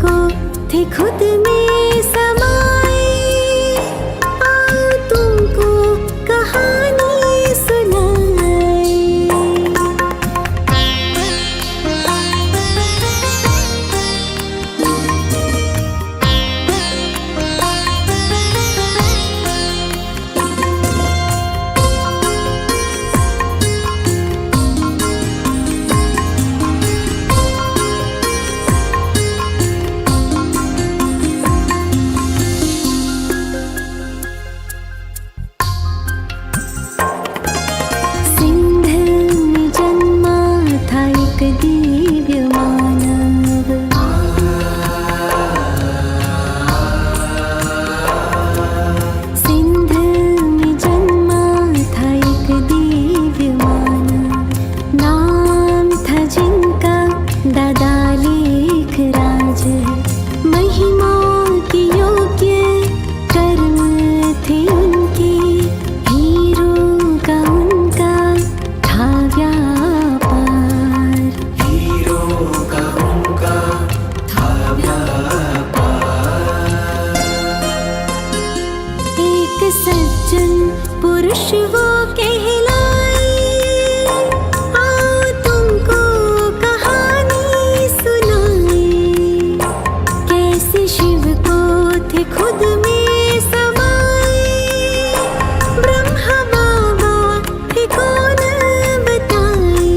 को थे खुद में समाए, आओ तुमको कहानी सुनाए। सज्जन पुरुष वो कहलाए, आओ तुमको कहानी सुनाए। कैसे शिव को थे खुद में समाए, ब्रह्मा बाबा थे कौन बताए।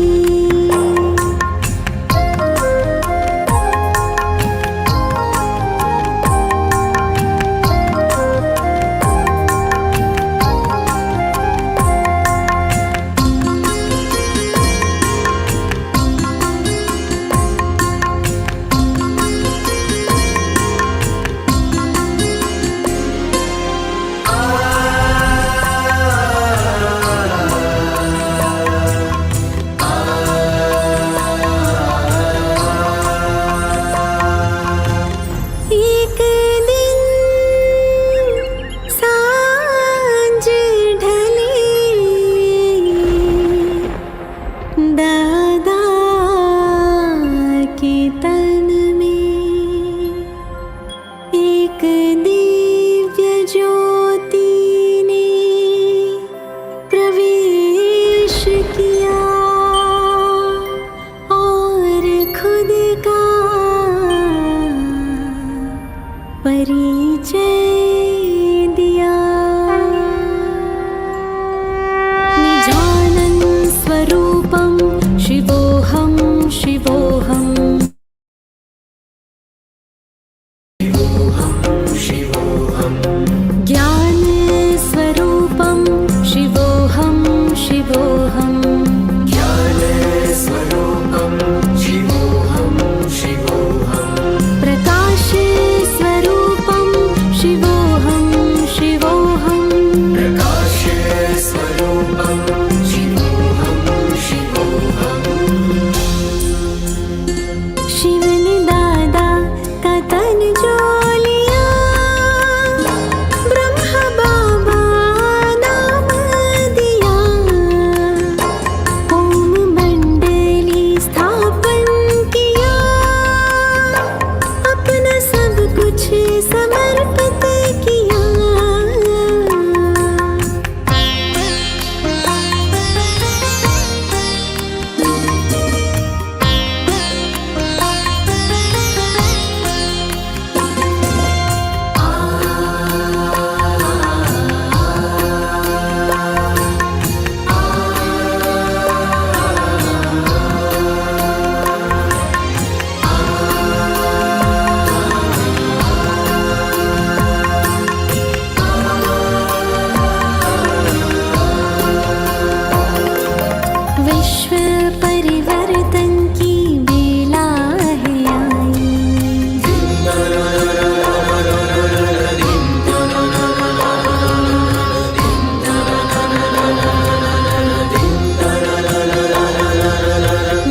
परिचय दिया। निजानन स्वरूपं शिवोऽहं शिवोऽहं, ज्ञान स्वरूपं शिवोऽहं शिवोऽहं, प्रकाश स्वरूपं शिवोऽहं शिवोऽहं, शिव ने दादा का तन जो लिया, ब्रह्मा बाबा नाम दिया। ओम मंडली स्थापन किया, अपना सब कुछ समर्पित किया। विश्व परिवर्तन की बेला है आई,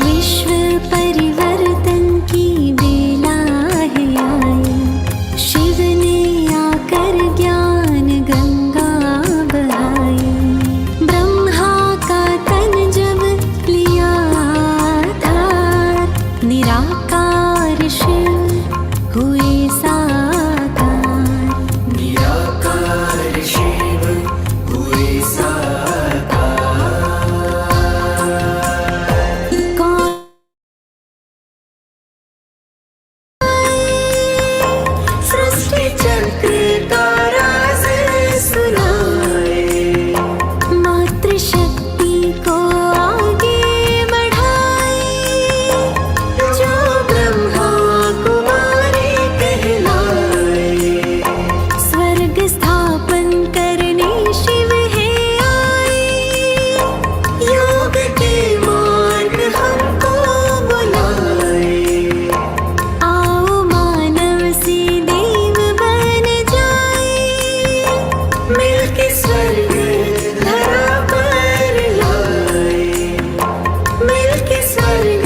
विश्व परिवर्तन की बेला है आई। शिव ने आकर ज्ञान गंगा बहाई, ब्रह्मा का तन जब लिया था, निराकार शिव हुए साकार। निराकार शिव हुए साकार। कौन सृष्टि चक्र का राज सुनाए। मातृशक्ति को आगे बढ़ाए, जो ब्रह्मा कुमारी कहलाए। स्वर्ग स्थापन करने शिव है आए। योग के मार्ग हमको बुलाए। आओ मानव से देव बन जाए, मिलके स्वर्ग धरा पर लाए। मिलके स्वर्ग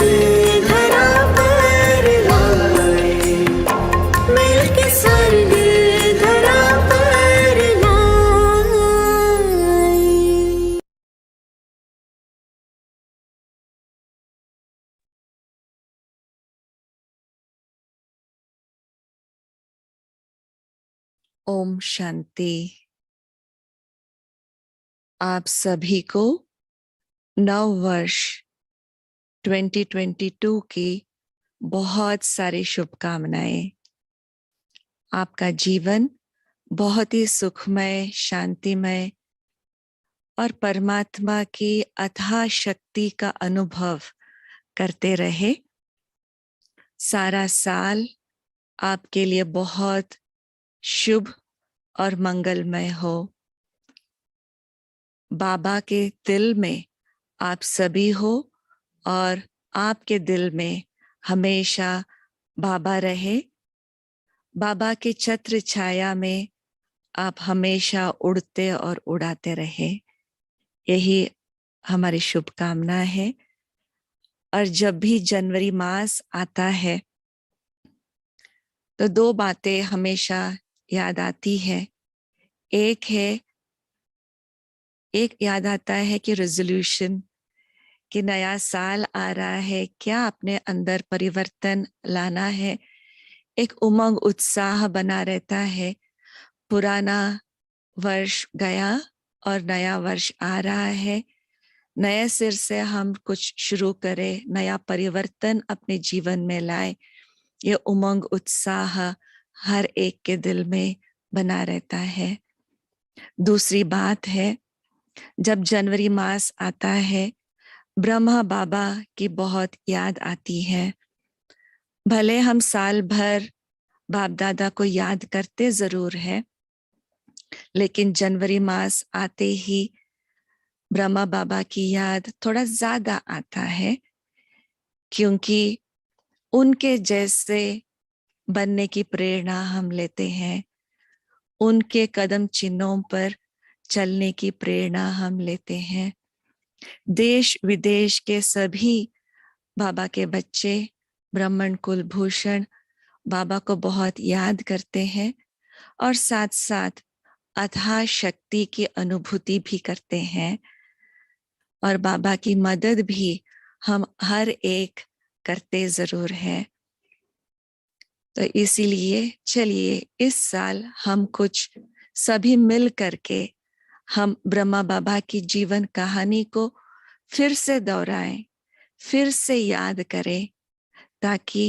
धरा पर लाए। मिलके स्वर्ग धरा पर लाए। ओम शांति। आप सभी को नव वर्ष 2022 की बहुत सारी शुभकामनाएं। आपका जीवन बहुत ही सुखमय, शांतिमय और परमात्मा की अथाह शक्ति का अनुभव करते रहे। सारा साल आपके लिए बहुत शुभ और मंगलमय हो। बाबा के दिल में आप सभी हो और आपके दिल में हमेशा बाबा रहे। बाबा के छत्र छाया में आप हमेशा उड़ते और उड़ाते रहे, यही हमारी शुभकामना है। और जब भी जनवरी मास आता है तो दो बातें हमेशा याद आती है। एक याद आता है कि रेजोल्यूशन, कि नया साल आ रहा है, क्या अपने अंदर परिवर्तन लाना है। एक उमंग उत्साह बना रहता है। पुराना वर्ष गया और नया वर्ष आ रहा है। नए सिर से हम कुछ शुरू करें, नया परिवर्तन अपने जीवन में लाए। ये उमंग उत्साह हर एक के दिल में बना रहता है। दूसरी बात है, जब जनवरी मास आता है ब्रह्मा बाबा की बहुत याद आती है। भले हम साल भर बाप दादा को याद करते जरूर है, लेकिन जनवरी मास आते ही ब्रह्मा बाबा की याद थोड़ा ज्यादा आता है, क्योंकि उनके जैसे बनने की प्रेरणा हम लेते हैं। उनके कदम चिन्हों पर चलने की प्रेरणा हम लेते हैं। देश विदेश के सभी बाबा के बच्चे ब्राह्मण कुलभूषण बाबा को बहुत याद करते हैं और साथ साथ अथाह शक्ति की अनुभूति भी करते हैं। और बाबा की मदद भी हम हर एक करते जरूर है। तो इसीलिए चलिए इस साल हम कुछ सभी मिल करके हम ब्रह्मा बाबा की जीवन कहानी को फिर से दोहराएं, फिर से याद करें, ताकि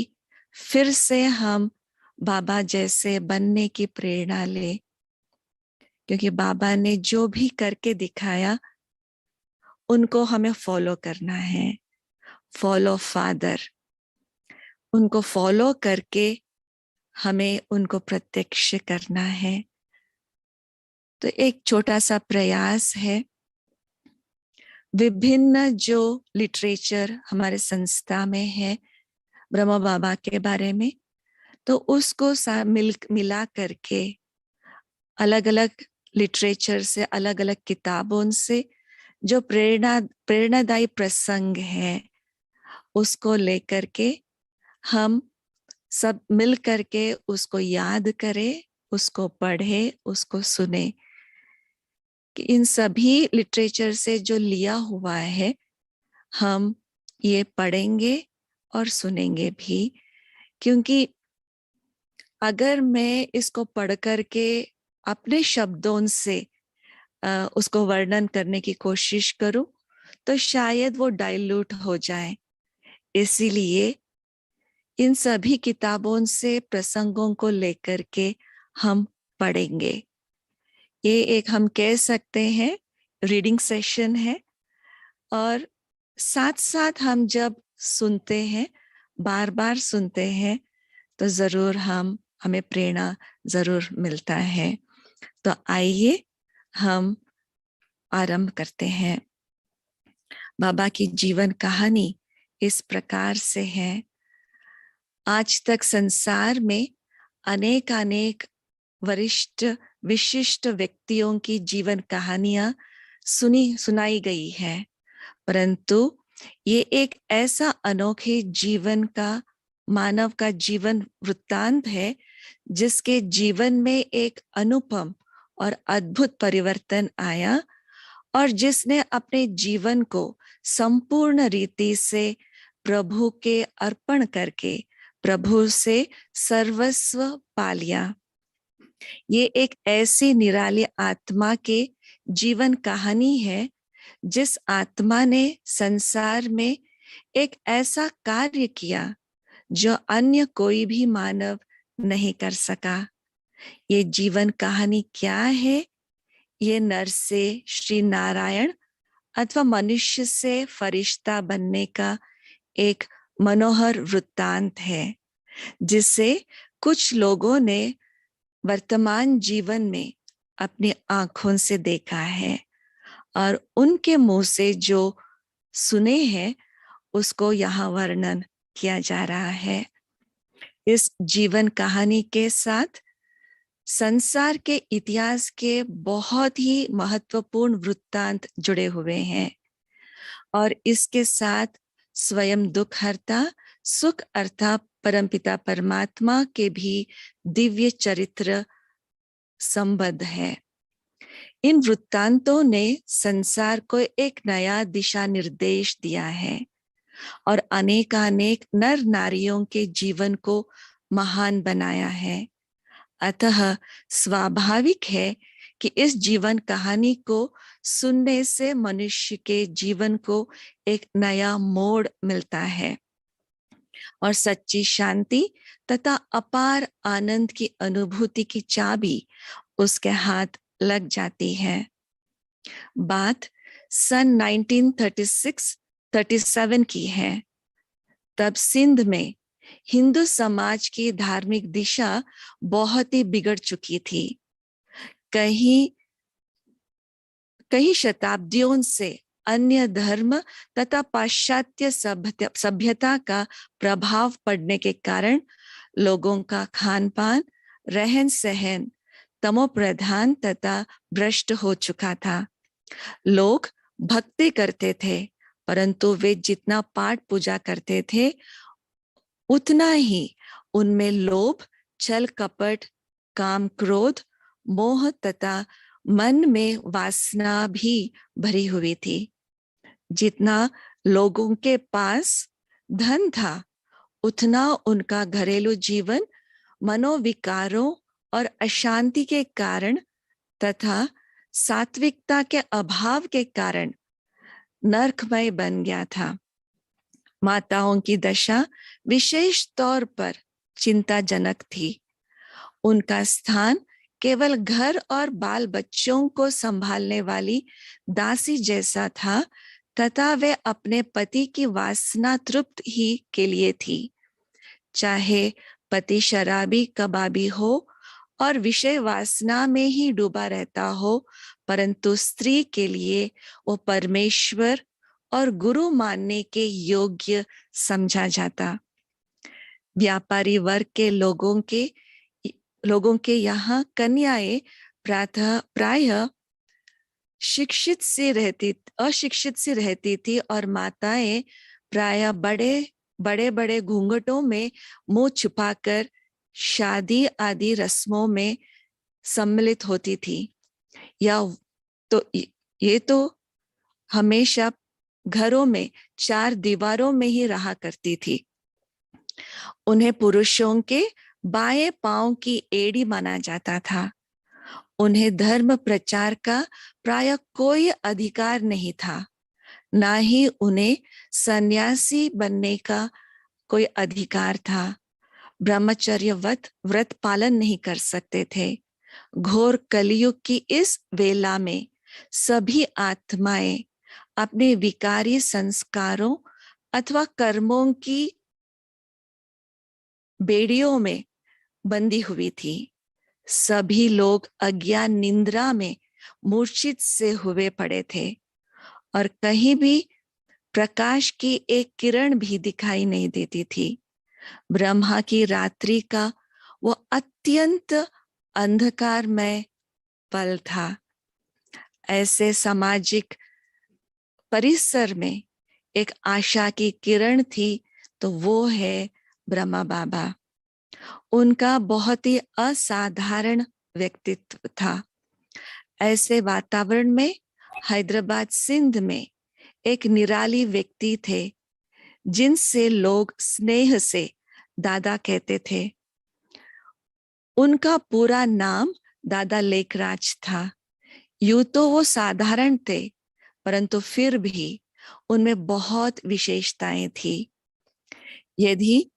फिर से हम बाबा जैसे बनने की प्रेरणा ले। क्योंकि बाबा ने जो भी करके दिखाया उनको हमें फॉलो करना है। फॉलो फादर, उनको फॉलो करके हमें उनको प्रत्यक्ष करना है। तो एक छोटा सा प्रयास है, विभिन्न जो लिटरेचर हमारे संस्था में है ब्रह्मा बाबा के बारे में, तो उसको मिला करके अलग अलग लिटरेचर से, अलग अलग किताबों से जो प्रेरणादायी प्रसंग है उसको लेकर के हम सब मिल करके उसको याद करें, उसको पढ़े, उसको सुने। कि इन सभी लिटरेचर से जो लिया हुआ है हम ये पढ़ेंगे और सुनेंगे भी, क्योंकि अगर मैं इसको पढ़ करके अपने शब्दों से उसको वर्णन करने की कोशिश करूं तो शायद वो डाइल्यूट हो जाए। इसीलिए इन सभी किताबों से प्रसंगों को लेकर के हम पढ़ेंगे। ये एक हम कह सकते हैं रीडिंग सेशन है, और साथ साथ हम जब सुनते हैं, बार बार सुनते हैं, तो जरूर हमें प्रेरणा जरूर मिलता है। तो आइए हम आरंभ करते हैं। बाबा की जीवन कहानी इस प्रकार से है। आज तक संसार में अनेक अनेक वरिष्ठ विशिष्ट व्यक्तियों की जीवन कहानियां सुनाई गई है, परंतु ये एक ऐसा अनोखे जीवन का मानव का जीवन वृत्तांत है जिसके जीवन में एक अनुपम और अद्भुत परिवर्तन आया, और जिसने अपने जीवन को संपूर्ण रीति से प्रभु के अर्पण करके प्रभु से सर्वस्व पा लिया। ये एक ऐसी निराली आत्मा के जीवन कहानी है जिस आत्मा ने संसार में एक ऐसा कार्य किया जो अन्य कोई भी मानव नहीं कर सका। ये जीवन कहानी क्या है? ये नर से श्री नारायण अथवा मनुष्य से फरिश्ता बनने का एक मनोहर वृत्तांत है, जिसे कुछ लोगों ने वर्तमान जीवन में अपनी आंखों से देखा है और उनके मुंह से जो सुने हैं उसको यहाँ वर्णन किया जा रहा है। इस जीवन कहानी के साथ संसार के इतिहास के बहुत ही महत्वपूर्ण वृत्तांत जुड़े हुए हैं, और इसके साथ स्वयं दुख हरता सुख अर्थात परमपिता परमात्मा के भी दिव्य चरित्र संबद्ध है। इन वृत्तांतों ने संसार को एक नया दिशा निर्देश दिया है और अनेकानेक नर नारियों के जीवन को महान बनाया है। अतः स्वाभाविक है कि इस जीवन कहानी को सुनने से मनुष्य के जीवन को एक नया मोड़ मिलता है और सच्ची शांति तथा अपार आनंद की अनुभूति की चाबी उसके हाथ लग जाती है। बात सन 1936-37 की है। तब सिंध में हिंदू समाज की धार्मिक दिशा बहुत ही बिगड़ चुकी थी। कई शताब्दियों से अन्य धर्म तथा पाश्चात्य सभ्यता का प्रभाव पड़ने के कारण लोगों का खान पान रहन सहन तमोप्रधान तथा भ्रष्ट हो चुका था। लोग भक्ति करते थे, परंतु वे जितना पाठ पूजा करते थे उतना ही उनमें लोभ छल कपट काम क्रोध मोह तथा मन में वासना भी भरी हुई थी। जितना लोगों के पास धन था उतना उनका घरेलू जीवन मनोविकारों और अशांति के कारण तथा सात्विकता के अभाव के कारण नरकमय बन गया था। माताओं की दशा विशेष तौर पर चिंताजनक थी। उनका स्थान केवल घर और बाल बच्चों को संभालने वाली दासी जैसा था तथा वे अपने पति की वासना तृप्त ही के लिए थी। चाहे पति शराबी कबाबी हो और विषय वासना में ही डूबा रहता हो, परंतु स्त्री के लिए वो परमेश्वर और गुरु मानने के योग्य समझा जाता। व्यापारी वर्ग के लोगों के यहाँ कन्याएं प्रायः अशिक्षित सी रहती थी और माताएं प्रायः बड़े घूंघटों में मुंह छुपाकर शादी आदि रस्मों में सम्मिलित होती थी। ये तो हमेशा घरों में चार दीवारों में ही रहा करती थी। उन्हें पुरुषों के बाएं पांव की एड़ी माना जाता था। उन्हें धर्म प्रचार का प्राय कोई अधिकार नहीं था, ना ही उन्हें सन्यासी बनने का कोई अधिकार था। ब्रह्मचर्यवत व्रत पालन नहीं कर सकते थे। घोर कलयुग की इस वेला में सभी आत्माएं अपने विकारी संस्कारों अथवा कर्मों की बेड़ियों में बंधी हुई थी। सभी लोग अज्ञान निंद्रा में मूर्छित से हुए पड़े थे और कहीं भी प्रकाश की एक किरण भी दिखाई नहीं देती थी। ब्रह्मा की रात्रि का वो अत्यंत अंधकारमय पल था। ऐसे सामाजिक परिसर में एक आशा की किरण थी, तो वो है ब्रह्मा बाबा। उनका बहुत ही असाधारण व्यक्तित्व था। ऐसे वातावरण में हैदराबाद सिंध में एक निराली व्यक्ति थे जिनसे लोग स्नेह से दादा कहते थे। उनका पूरा नाम दादा लेखराज था। यूं तो वो साधारण थे, परंतु फिर भी उनमें बहुत विशेषताएं थी। यदि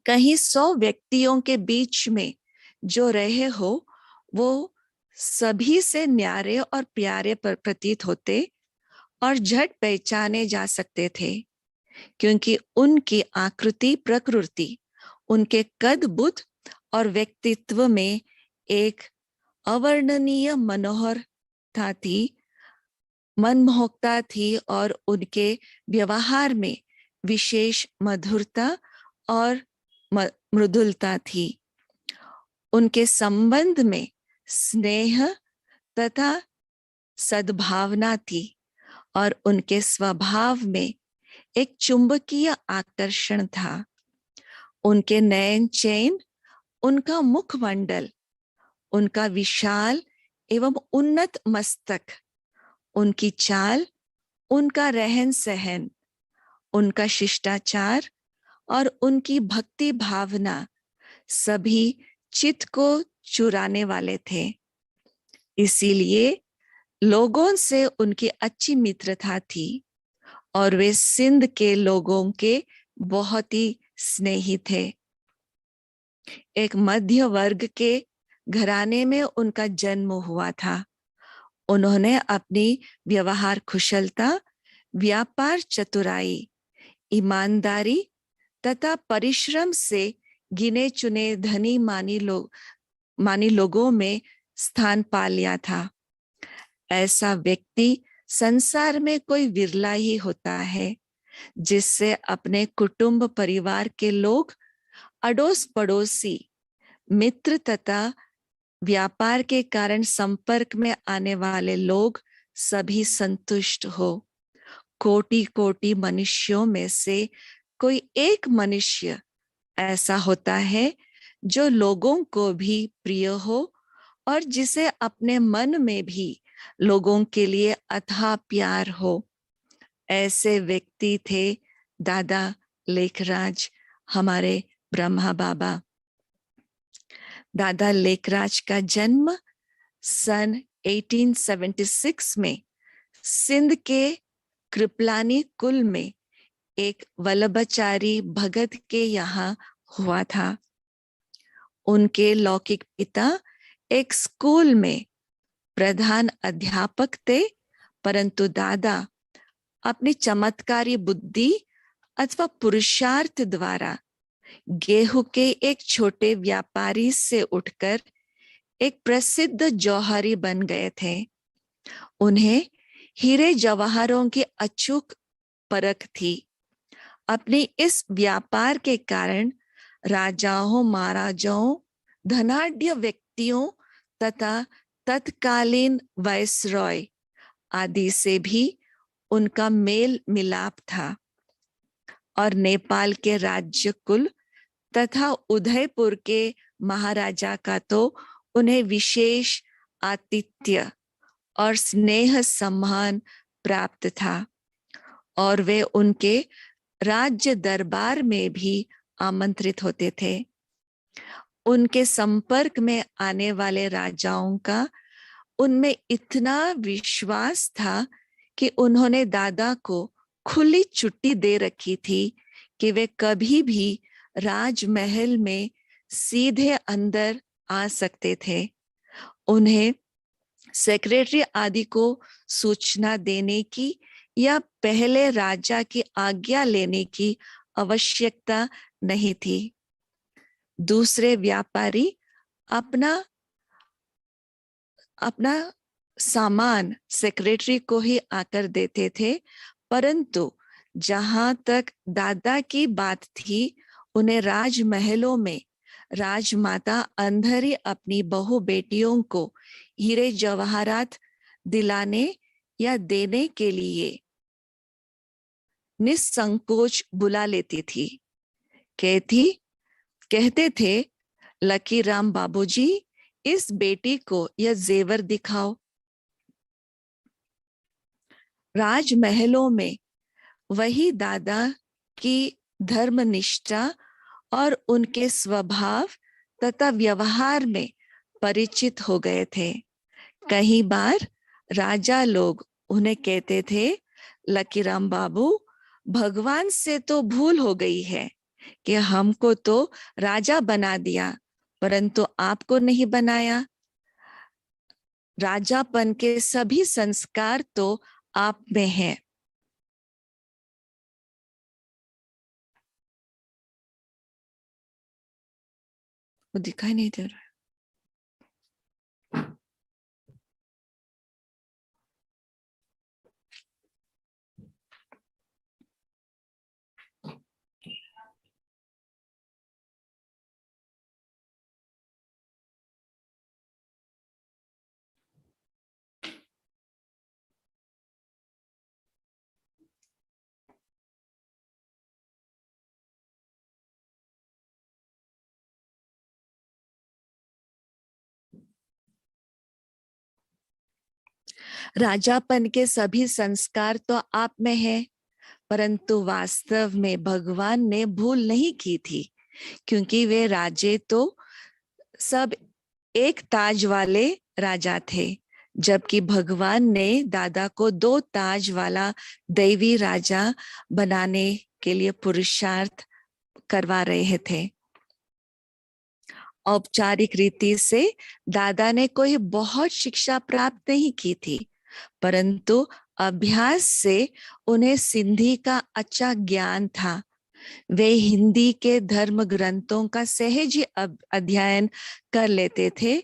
कहीं 100 व्यक्तियों के बीच में जो रहे हो, वो सभी से न्यारे और प्यारे प्रतीत होते और झट पहचाने जा सकते थे, क्योंकि उनकी आकृति प्रकृति, उनके कद बुद्ध और व्यक्तित्व में एक अवर्णनीय मनोहरता थी, मनमोहकता थी और उनके व्यवहार में विशेष मधुरता और मृदुलता थी। उनके संबंध में स्नेह तथा सद्भावना थी और उनके स्वभाव में एक चुंबकीय आकर्षण था। उनके नयन चैन, उनका मुखमंडल, उनका विशाल एवं उन्नत मस्तक, उनकी चाल, उनका रहन सहन, उनका शिष्टाचार और उनकी भक्ति भावना सभी चित्त को चुराने वाले थे। इसीलिए लोगों से उनकी अच्छी मित्रता थी और वे सिंध के लोगों के बहुत ही स्नेही थे। एक मध्य वर्ग के घराने में उनका जन्म हुआ था। उन्होंने अपनी व्यवहार कुशलता, व्यापार चतुराई, ईमानदारी तथा परिश्रम से गिने चुने धनी मानी लोगों में स्थान पा लिया था। ऐसा व्यक्ति संसार में कोई विरला ही होता है जिससे अपने कुटुंब परिवार के लोग, अड़ोस पड़ोसी, मित्र तथा व्यापार के कारण संपर्क में आने वाले लोग सभी संतुष्ट हो। कोटि कोटि मनुष्यों में से कोई एक मनुष्य ऐसा होता है जो लोगों को भी प्रिय हो और जिसे अपने मन में भी लोगों के लिए अथाह प्यार हो। ऐसे व्यक्ति थे दादा लेखराज, हमारे ब्रह्मा बाबा। दादा लेखराज का जन्म सन 1876 में सिंध के कृपलानी कुल में एक वल्लभाचारी भगत के यहाँ हुआ था। उनके लौकिक पिता एक स्कूल में प्रधान अध्यापक थे, परंतु दादा अपनी चमत्कारी बुद्धि अथवा पुरुषार्थ द्वारा गेहूं के एक छोटे व्यापारी से उठकर एक प्रसिद्ध जौहरी बन गए थे। उन्हें हीरे जवाहरों की अचूक परख थी। अपने इस व्यापार के कारण राजाओं, महाराजाओं, धनाढ्य व्यक्तियों तथा तत्कालीन वायसरॉय आदि से भी उनका मेल मिलाप था और नेपाल के राज्य कुल तथा उदयपुर के महाराजा का तो उन्हें विशेष आतिथ्य और स्नेह सम्मान प्राप्त था और वे उनके राज्य दरबार में भी आमंत्रित होते थे। उनके संपर्क में आने वाले राजाओं का उनमें इतना विश्वास था कि उन्होंने दादा को खुली छुट्टी दे रखी थी कि वे कभी भी राजमहल में सीधे अंदर आ सकते थे। उन्हें सेक्रेटरी आदि को सूचना देने की या पहले राजा की आज्ञा लेने की आवश्यकता नहीं थी। दूसरे व्यापारी अपना अपना सामान सेक्रेटरी को ही आकर देते थे, परंतु जहां तक दादा की बात थी, उन्हें राजमहलों में राजमाता अंदर ही अपनी बहू बेटियों को हीरे जवाहरात दिलाने या देने के लिए निसंकोच बुला लेती थी। कहते थे, लकी राम बाबूजी, इस बेटी को यह जेवर दिखाओ। राजमहलों में वही दादा की धर्मनिष्ठा और उनके स्वभाव तथा व्यवहार में परिचित हो गए थे। कई बार राजा लोग उन्हें कहते थे, लकीराम बाबू, भगवान से तो भूल हो गई है कि हमको तो राजा बना दिया, परंतु आपको नहीं बनाया। राजापन के सभी संस्कार तो आप में हैं। वो दिखाई नहीं दे रहा। राजापन के सभी संस्कार तो आप में है, परंतु वास्तव में भगवान ने भूल नहीं की थी, क्योंकि वे राजे तो सब एक ताज वाले राजा थे, जबकि भगवान ने दादा को 2 ताज वाला दैवी राजा बनाने के लिए पुरुषार्थ करवा रहे थे। औपचारिक रीति से दादा ने कोई बहुत शिक्षा प्राप्त नहीं की थी, परंतु अभ्यास से उन्हें सिंधी का अच्छा ज्ञान था। वे हिंदी के धर्म ग्रंथों का सहज ही अध्ययन कर लेते थे।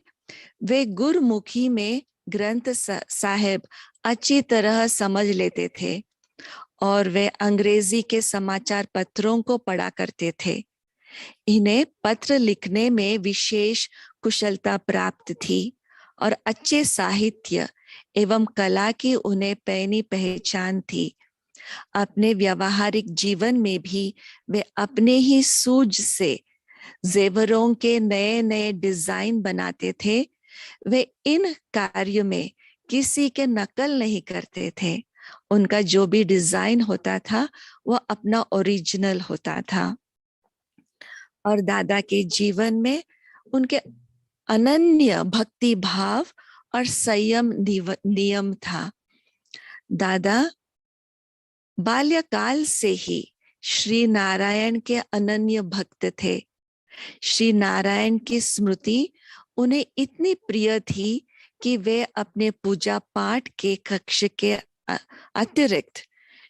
वे गुरमुखी में ग्रंथ साहिब अच्छी तरह समझ लेते थे और वे अंग्रेजी के समाचार पत्रों को पढ़ा करते थे। इन्हें पत्र लिखने में विशेष कुशलता प्राप्त थी और अच्छे साहित्य एवं कला की उन्हें पैनी पहचान थी। अपने व्यावहारिक जीवन में भी वे अपने ही सूझ से जेवरों के नए नए डिजाइन बनाते थे। वे इन कार्यों में किसी के नकल नहीं करते थे। उनका जो भी डिजाइन होता था वह अपना ओरिजिनल होता था। और दादा के जीवन में उनके अनन्य भक्ति भाव और संयम नियम था। दादा बाल्यकाल से ही श्री नारायण के अनन्य भक्त थे। श्री नारायण की स्मृति उन्हें इतनी प्रिय थी कि वे अपने पूजा पाठ के कक्ष के अतिरिक्त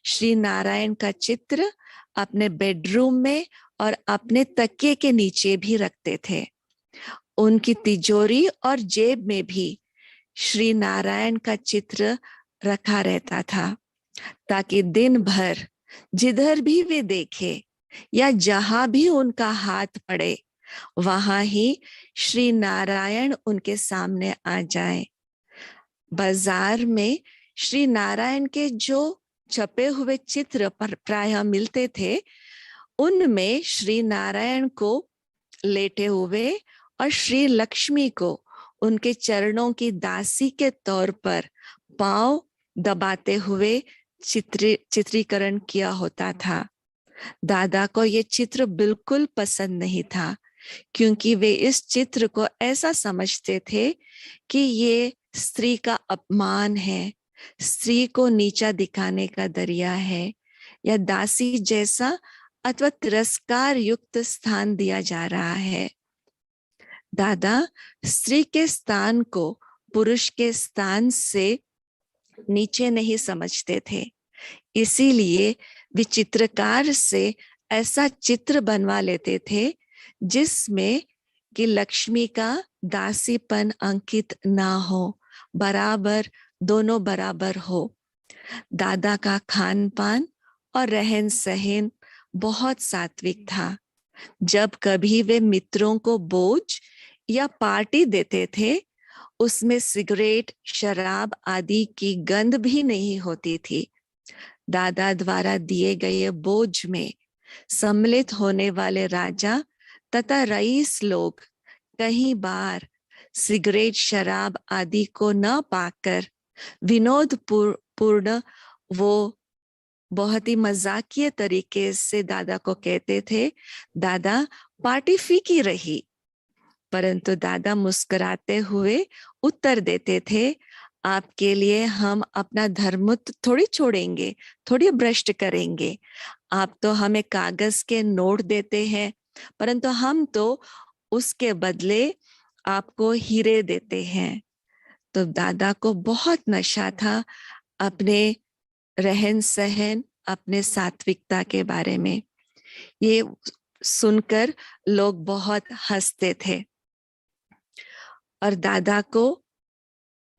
श्री नारायण का चित्र अपने बेडरूम में और अपने तकिए के नीचे भी रखते थे। उनकी तिजोरी और जेब में भी श्री नारायण का चित्र रखा रहता था, ताकि दिन भर जिधर भी वे देखे या जहां भी उनका हाथ पड़े, वहां ही श्री नारायण उनके सामने आ जाए। बाजार में श्री नारायण के जो छपे हुए चित्र पर प्रायः मिलते थे, उनमें श्री नारायण को लेटे हुए और श्री लक्ष्मी को उनके चरणों की दासी के तौर पर पांव दबाते हुए चित्रीकरण किया होता था। दादा को ये चित्र बिल्कुल पसंद नहीं था, क्योंकि वे इस चित्र को ऐसा समझते थे कि ये स्त्री का अपमान है, स्त्री को नीचा दिखाने का दरिया है, या दासी जैसा अथवा तिरस्कार युक्त स्थान दिया जा रहा है। दादा स्त्री के स्थान को पुरुष के स्थान से नीचे नहीं समझते थे, इसीलिए वे चित्रकार से ऐसा चित्र बनवा लेते थे जिसमें कि लक्ष्मी का दासीपन अंकित ना हो, बराबर, दोनों बराबर हो। दादा का खान पान और रहन सहन बहुत सात्विक था। जब कभी वे मित्रों को बोझ या पार्टी देते थे, उसमें सिगरेट, शराब आदि की गंध भी नहीं होती थी। दादा द्वारा दिए गए बोझ में सम्मिलित होने वाले राजा तथा रईस लोग कई बार सिगरेट, शराब आदि को न पाकर विनोद पूर्ण वो बहुत ही मजाकिया तरीके से दादा को कहते थे, दादा पार्टी फीकी रही। परंतु दादा मुस्कुराते हुए उत्तर देते थे, आपके लिए हम अपना धर्म थोड़ी छोड़ेंगे, थोड़ी भ्रष्ट करेंगे। आप तो हमें कागज के नोट देते हैं, परंतु हम तो उसके बदले आपको हीरे देते हैं। तो दादा को बहुत नशा था अपने रहन सहन, अपने सात्विकता के बारे में। ये सुनकर लोग बहुत हंसते थे। और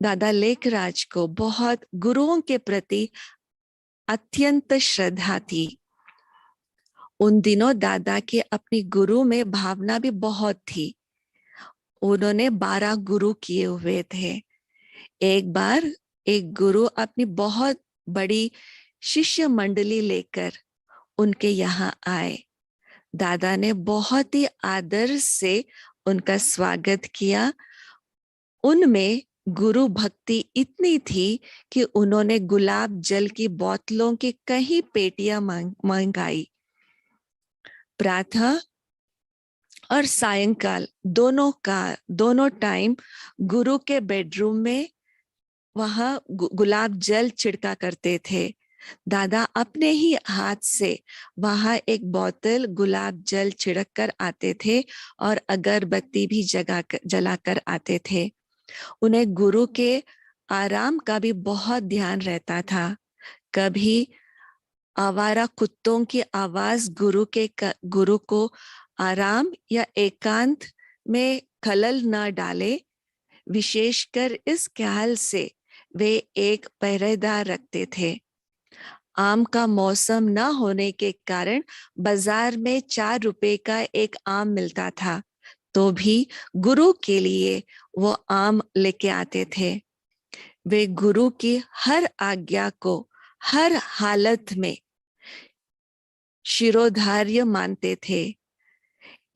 दादा लेखराज को बहुत गुरुओं के प्रति अत्यंत श्रद्धा थी। उन दिनों दादा के अपनी गुरु में भावना भी बहुत थी। उन्होंने 12 गुरु किए हुए थे। एक बार एक गुरु अपनी बहुत बड़ी शिष्य मंडली लेकर उनके यहाँ आए। दादा ने बहुत ही आदर से उनका स्वागत किया। उनमें गुरु भक्ति इतनी थी कि उन्होंने गुलाब जल की बोतलों की कई पेटियां मंगाई। प्रातः और सायंकाल दोनों टाइम गुरु के बेडरूम में वहां गुलाब जल छिड़का करते थे। दादा अपने ही हाथ से वहां एक बोतल गुलाब जल छिड़क कर आते थे और अगरबत्ती भी जलाकर आते थे। उन्हें गुरु के आराम का भी बहुत ध्यान रहता था। कभी आवारा कुत्तों की आवाज गुरु को आराम या एकांत में खलल न डाले। विशेषकर इस ख्याल से वे एक पहरेदार रखते थे। आम का मौसम न होने के कारण बाजार में 4 रुपए का एक आम मिलता था, तो भी गुरु के लिए वो आम लेके आते थे। वे गुरु की हर आज्ञा को हर हालत में शिरोधार्य मानते थे।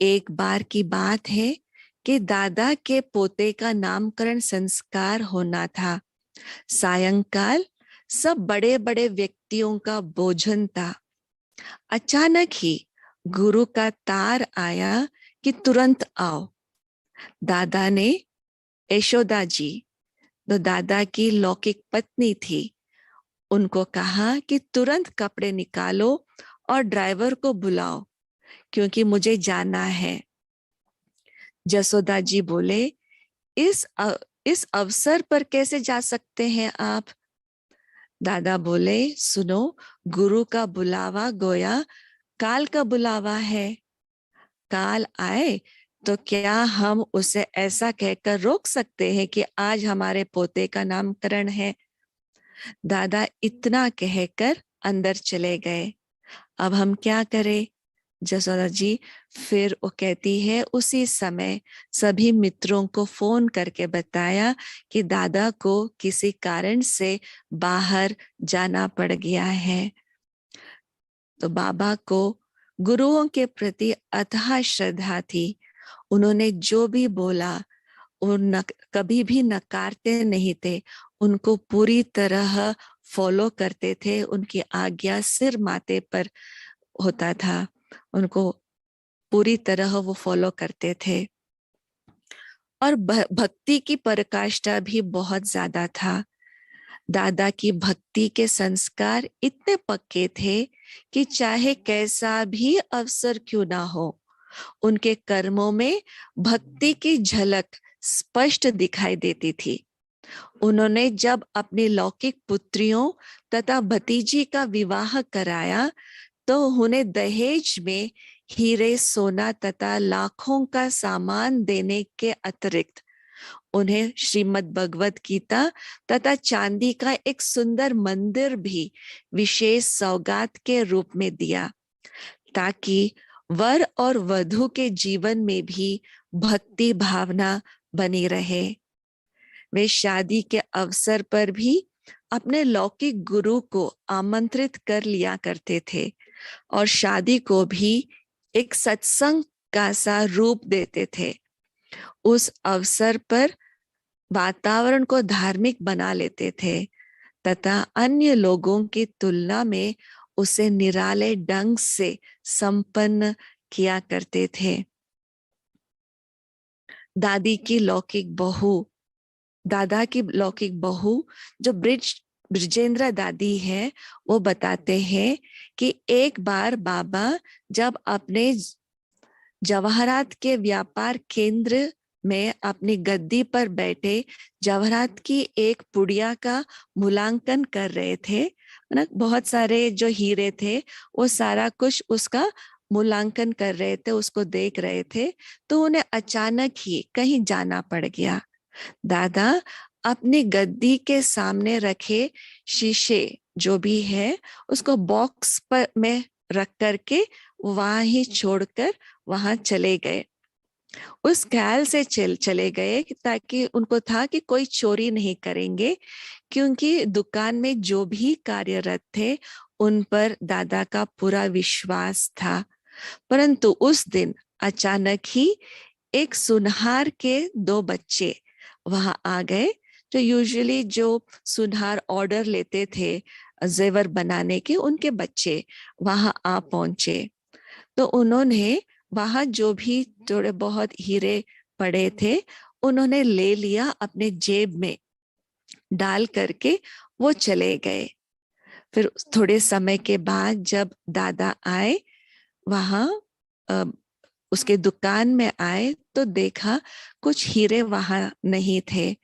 एक बार की बात है कि दादा के पोते का नामकरण संस्कार होना था। सायंकाल सब बड़े बड़े व्यक्तियों का भोजन था। अचानक ही गुरु का तार आया कि तुरंत आओ। दादा ने यशोदा जी, जो दादा की लौकिक पत्नी थी, उनको कहा कि तुरंत कपड़े निकालो और ड्राइवर को बुलाओ, क्योंकि मुझे जाना है। जसोदा जी बोले, इस अवसर पर कैसे जा सकते हैं आप? दादा बोले, सुनो, गुरु का बुलावा गोया काल का बुलावा है। काल आए तो क्या हम उसे ऐसा कहकर रोक सकते हैं कि आज हमारे पोते का नामकरण है? दादा इतना कहकर अंदर चले गए। अब हम क्या करें? जसोदा जी फिर वो कहती है, उसी समय सभी मित्रों को फोन करके बताया कि दादा को किसी कारण से बाहर जाना पड़ गया है। तो बाबा को गुरुओं के प्रति अथाह श्रद्धा थी। उन्होंने जो भी बोला वो कभी भी नकारते नहीं थे, उनको पूरी तरह फॉलो करते थे। उनकी आज्ञा सिर माथे पर होता था। उनको पूरी तरह वो फॉलो करते थे। और भक्ति की पराकाष्ठा भी बहुत ज्यादा था। दादा की भक्ति के संस्कार इतने पक्के थे कि चाहे कैसा भी अवसर क्यों ना हो, उनके कर्मों में भक्ति की झलक स्पष्ट दिखाई देती थी। उन्होंने जब अपनी लौकिक पुत्रियों तथा भतीजी का विवाह कराया तो उन्हें दहेज में हीरे, सोना तथा लाखों का सामान देने के अतिरिक्त उन्हें श्रीमद् भगवत गीता तथा चांदी का एक सुंदर मंदिर भी विशेष सौगात के रूप में दिया, ताकि वर और वधू के जीवन में भी भक्ति भावना बनी रहे। वे शादी के अवसर पर भी अपने लौकिक गुरु को आमंत्रित कर लिया करते थे और शादी को भी एक सत्संग का सा रूप देते थे। उस अवसर पर वातावरण को धार्मिक बना लेते थे तथा अन्य लोगों की तुलना में उसे निराले ढंग से संपन्न किया करते थे। दादा की लौकिक बहू जो ब्रिजेंद्र दादी है, वो बताते हैं कि एक बार बाबा जब अपने जवाहरात के व्यापार केंद्र में अपनी गद्दी पर बैठे जवाहरात की एक पुड़िया का मूल्यांकन कर रहे थे ना, बहुत सारे जो हीरे थे वो सारा कुछ उसका मूल्यांकन कर रहे थे, उसको देख रहे थे, तो उन्हें अचानक ही कहीं जाना पड़ गया। दादा अपनी गद्दी के सामने रखे शीशे जो भी है उसको बॉक्स पर में रख करके वहां ही छोड़कर वहां चले गए। उस ख्याल से चले गए ताकि उनको था कि कोई चोरी नहीं करेंगे, क्योंकि दुकान में जो भी कार्यरत थे उन पर दादा का पूरा विश्वास था। परंतु उस दिन अचानक ही एक सुनहार के 2 बच्चे वहां आ गए, जो यूजुअली जो सुनहार ऑर्डर लेते थे जेवर बनाने के, उनके बच्चे वहां आ पहुंचे। तो उन्होंने वहां जो भी थोड़े बहुत हीरे पड़े थे उन्होंने ले लिया, अपने जेब में डाल करके वो चले गए। फिर थोड़े समय के बाद जब दादा आए वहां उसके दुकान में आए तो देखा कुछ हीरे वहां नहीं थे।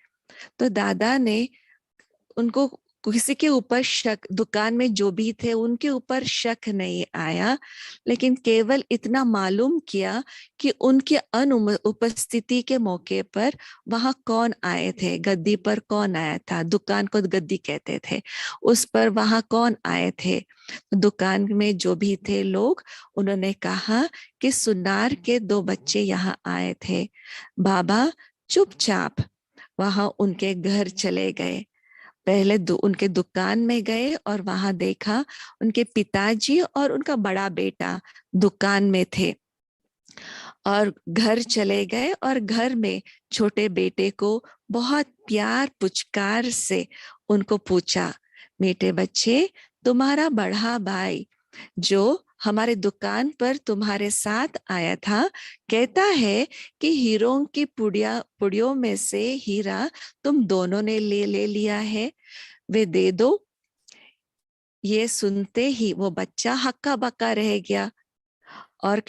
तो दादा ने उनको किसी के ऊपर शक, दुकान में जो भी थे उनके ऊपर शक नहीं आया, लेकिन केवल इतना मालूम किया कि उनके अनुपस्थिति के मौके पर वहां कौन आए थे, गद्दी पर कौन आया था, दुकान को गद्दी कहते थे, उस पर वहां कौन आए थे। दुकान में जो भी थे लोग, उन्होंने कहा कि सुनार के 2 बच्चे यहाँ आए थे। बाबा चुपचाप वहां उनके घर चले गए। पहले उनके दुकान में गए और वहां देखा उनके पिताजी और उनका बड़ा बेटा दुकान में थे, और घर चले गए और घर में छोटे बेटे को बहुत प्यार पुचकार से उनको पूछा, बेटे बच्चे, तुम्हारा बड़ा भाई जो हमारे दुकान पर तुम्हारे साथ आया था कहता है कि हीरों की पुड़ियों में से हीरा तुम दोनों ने ले लिया है, वे दे दो। ये सुनते ही वो बच्चा हक्का बक्का रह गया और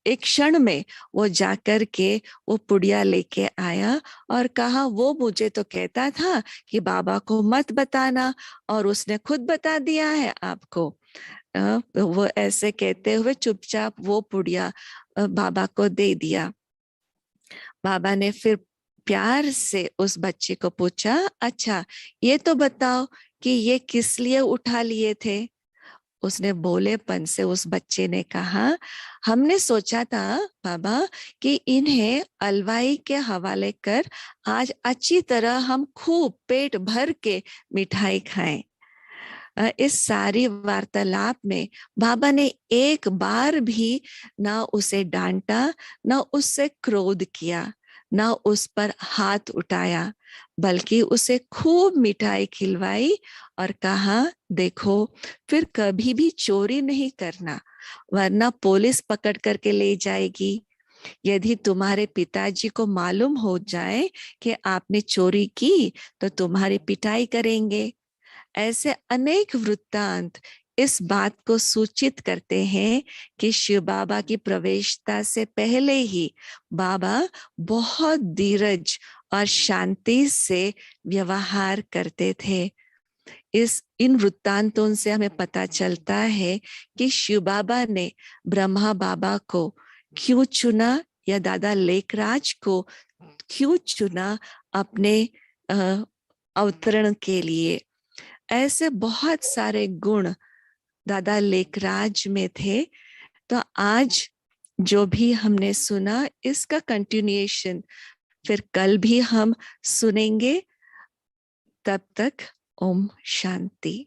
एक क्षण में वो जाकर के वो पुड़िया लेके आया और कहा, वो मुझे तो कहता था कि बाबा को मत बताना और उसने खुद बता दिया है आपको। वो ऐसे कहते हुए चुपचाप वो पुड़िया बाबा को दे दिया। बाबा ने फिर प्यार से उस बच्चे को पूछा, अच्छा ये तो बताओ कि ये किस लिए उठा लिए थे। उसने बोलेपन से उस बच्चे ने कहा, हमने सोचा था बाबा कि इन्हें अलवाई के हवाले कर आज अच्छी तरह हम खूब पेट भर के मिठाई खाएं। इस सारी वार्तालाप में बाबा ने एक बार भी ना उसे डांटा ना उससे क्रोध किया। ना उस पर हाथ उठाया, बल्कि उसे खूब मिठाई खिलवाई और कहा, देखो, फिर कभी भी चोरी नहीं करना, वरना पुलिस पकड़ करके ले जाएगी। यदि तुम्हारे पिताजी को मालूम हो जाए कि आपने चोरी की तो तुम्हारी पिटाई करेंगे। ऐसे अनेक वृत्तांत इस बात को सूचित करते हैं कि शिव बाबा की प्रवेशता से पहले ही बाबा बहुत धीरज और शांति से व्यवहार करते थे। इन वृत्तांतों से हमें पता चलता है कि शिव बाबा ने ब्रह्मा बाबा को क्यों चुना या दादा लेखराज को क्यों चुना अपने अवतरण के लिए। ऐसे बहुत सारे गुण दादा लेखराज में थे। तो आज जो भी हमने सुना, इसका कंटिन्यूएशन फिर कल भी हम सुनेंगे। तब तक ओम शांति।